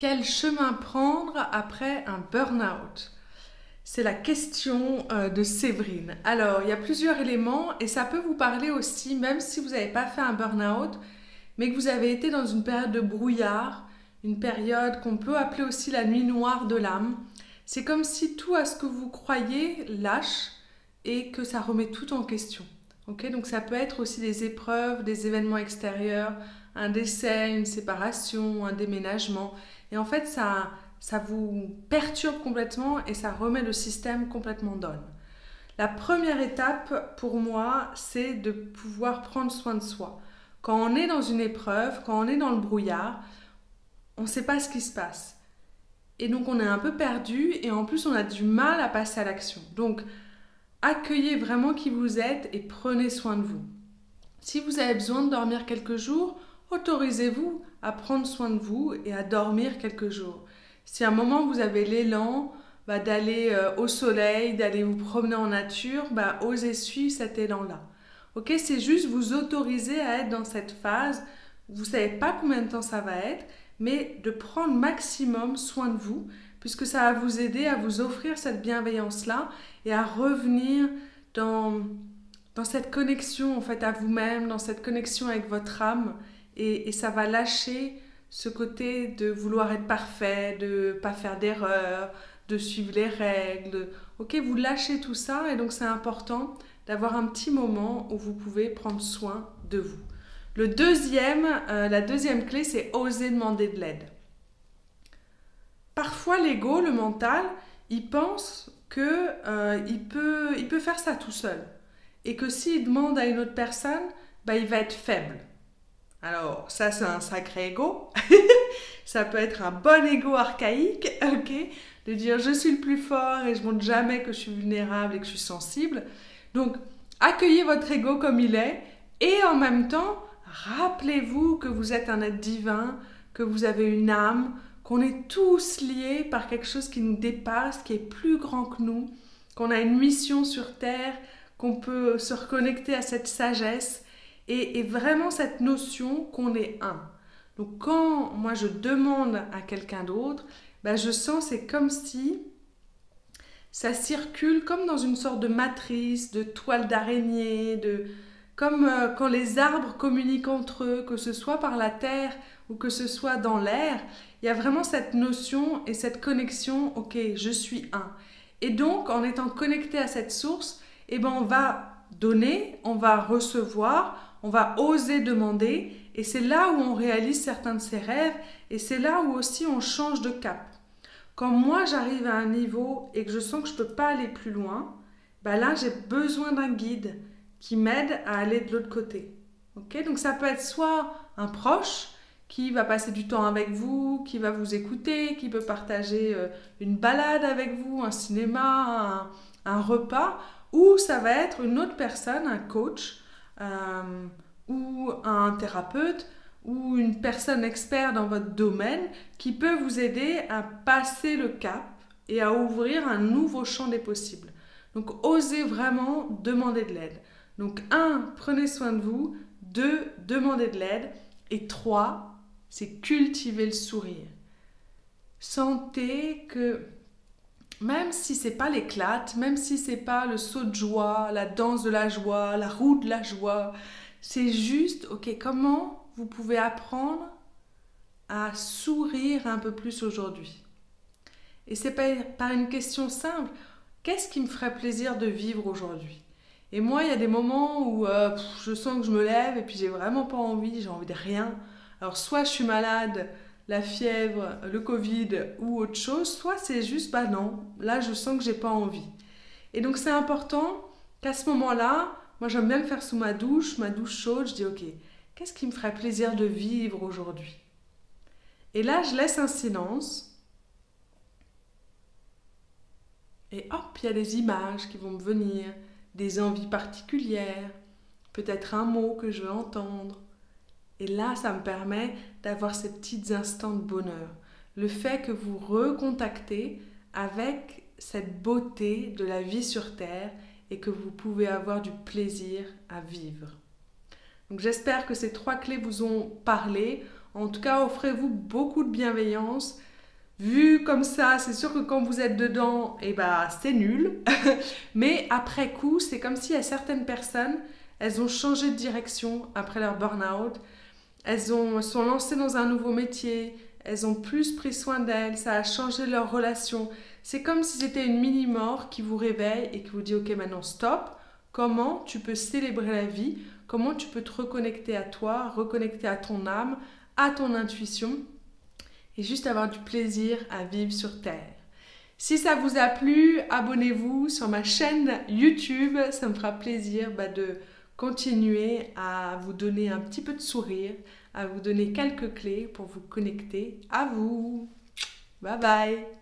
Quel chemin prendre après un burn-out? C'est la question de Séverine. Alors, il y a plusieurs éléments et ça peut vous parler aussi, même si vous n'avez pas fait un burn-out, mais que vous avez été dans une période de brouillard, une période qu'on peut appeler aussi la nuit noire de l'âme. C'est comme si tout à ce que vous croyez lâche et que ça remet tout en question. Ok, donc ça peut être aussi des épreuves, des événements extérieurs, un décès, une séparation, un déménagement. Et en fait, ça vous perturbe complètement et ça remet le système complètement down. La première étape pour moi, c'est de pouvoir prendre soin de soi. Quand on est dans une épreuve, quand on est dans le brouillard, on ne sait pas ce qui se passe. Et donc on est un peu perdu et en plus on a du mal à passer à l'action. Donc accueillez vraiment qui vous êtes et prenez soin de vous. Si vous avez besoin de dormir quelques jours, autorisez-vous à prendre soin de vous et à dormir quelques jours. Si à un moment vous avez l'élan d'aller au soleil, d'aller vous promener en nature, osez suivre cet élan-là. Ok, c'est juste vous autoriser à être dans cette phase. Vous ne savez pas combien de temps ça va être, mais de prendre maximum soin de vous, puisque ça va vous aider à vous offrir cette bienveillance-là et à revenir dans, dans cette connexion en fait à vous-même, dans cette connexion avec votre âme, et ça va lâcher ce côté de vouloir être parfait, de ne pas faire d'erreur, de suivre les règles. Ok, vous lâchez tout ça et donc c'est important d'avoir un petit moment où vous pouvez prendre soin de vous. La deuxième clé, c'est oser demander de l'aide. Parfois, l'ego, le mental, il pense que il peut faire ça tout seul et que s'il demande à une autre personne, il va être faible. Alors, ça, c'est un sacré ego. Ça peut être un bon ego archaïque, ok, de dire je suis le plus fort et je montre jamais que je suis vulnérable et que je suis sensible. Donc, accueillez votre ego comme il est et en même temps, rappelez-vous que vous êtes un être divin, que vous avez une âme, qu'on est tous liés par quelque chose qui nous dépasse, qui est plus grand que nous, qu'on a une mission sur Terre, qu'on peut se reconnecter à cette sagesse et vraiment cette notion qu'on est un. Donc quand moi je demande à quelqu'un d'autre, je sens c'est comme si ça circule comme dans une sorte de matrice, de toile d'araignée, comme quand les arbres communiquent entre eux, que ce soit par la terre ou que ce soit dans l'air, il y a vraiment cette notion et cette connexion, ok, je suis un. Et donc en étant connecté à cette source, on va donner, on va recevoir, on va oser demander, et c'est là où on réalise certains de ses rêves, et c'est là où aussi on change de cap. Quand moi j'arrive à un niveau et que je sens que je ne peux pas aller plus loin, là j'ai besoin d'un guide qui m'aide à aller de l'autre côté. Okay, donc ça peut être soit un proche qui va passer du temps avec vous, qui va vous écouter, qui peut partager une balade avec vous, un cinéma, un repas, ou ça va être une autre personne, un coach ou un thérapeute ou une personne experte dans votre domaine qui peut vous aider à passer le cap et à ouvrir un nouveau champ des possibles. Donc, osez vraiment demander de l'aide. Donc, 1, prenez soin de vous. 2, demandez de l'aide. Et 3, c'est cultiver le sourire. Sentez que même si c'est pas l'éclate, même si c'est pas le saut de joie, la danse de la joie, la roue de la joie, c'est juste, ok, comment vous pouvez apprendre à sourire un peu plus aujourd'hui. Et c'est par une question simple, qu'est-ce qui me ferait plaisir de vivre aujourd'hui? Et moi, il y a des moments où je sens que je me lève et puis j'ai vraiment pas envie, j'ai envie de rien. Alors soit je suis malade, la fièvre, le Covid ou autre chose, soit c'est juste, non, là je sens que j'ai pas envie. Et donc c'est important qu'à ce moment-là, moi j'aime bien le faire sous ma douche chaude, je dis ok, qu'est-ce qui me ferait plaisir de vivre aujourd'hui? Et là je laisse un silence, et hop, il y a des images qui vont me venir, des envies particulières, peut-être un mot que je veux entendre. Et là, ça me permet d'avoir ces petits instants de bonheur. Le fait que vous recontactez avec cette beauté de la vie sur Terre et que vous pouvez avoir du plaisir à vivre. Donc j'espère que ces 3 clés vous ont parlé. En tout cas, offrez-vous beaucoup de bienveillance. Vu comme ça, c'est sûr que quand vous êtes dedans, eh ben, c'est nul. Mais après coup, c'est comme s'il y a certaines personnes, elles ont changé de direction après leur burn-out. Sont lancées dans un nouveau métier. Elles ont plus pris soin d'elles. Ça a changé leur relation. C'est comme si c'était une mini-mort qui vous réveille et qui vous dit « Ok, maintenant stop ». Comment tu peux célébrer la vie? Comment tu peux te reconnecter à toi, reconnecter à ton âme, à ton intuition et juste avoir du plaisir à vivre sur Terre. Si ça vous a plu, abonnez-vous sur ma chaîne YouTube. Ça me fera plaisir de continuer à vous donner un petit peu de sourire, à vous donner quelques clés pour vous connecter à vous. Bye bye!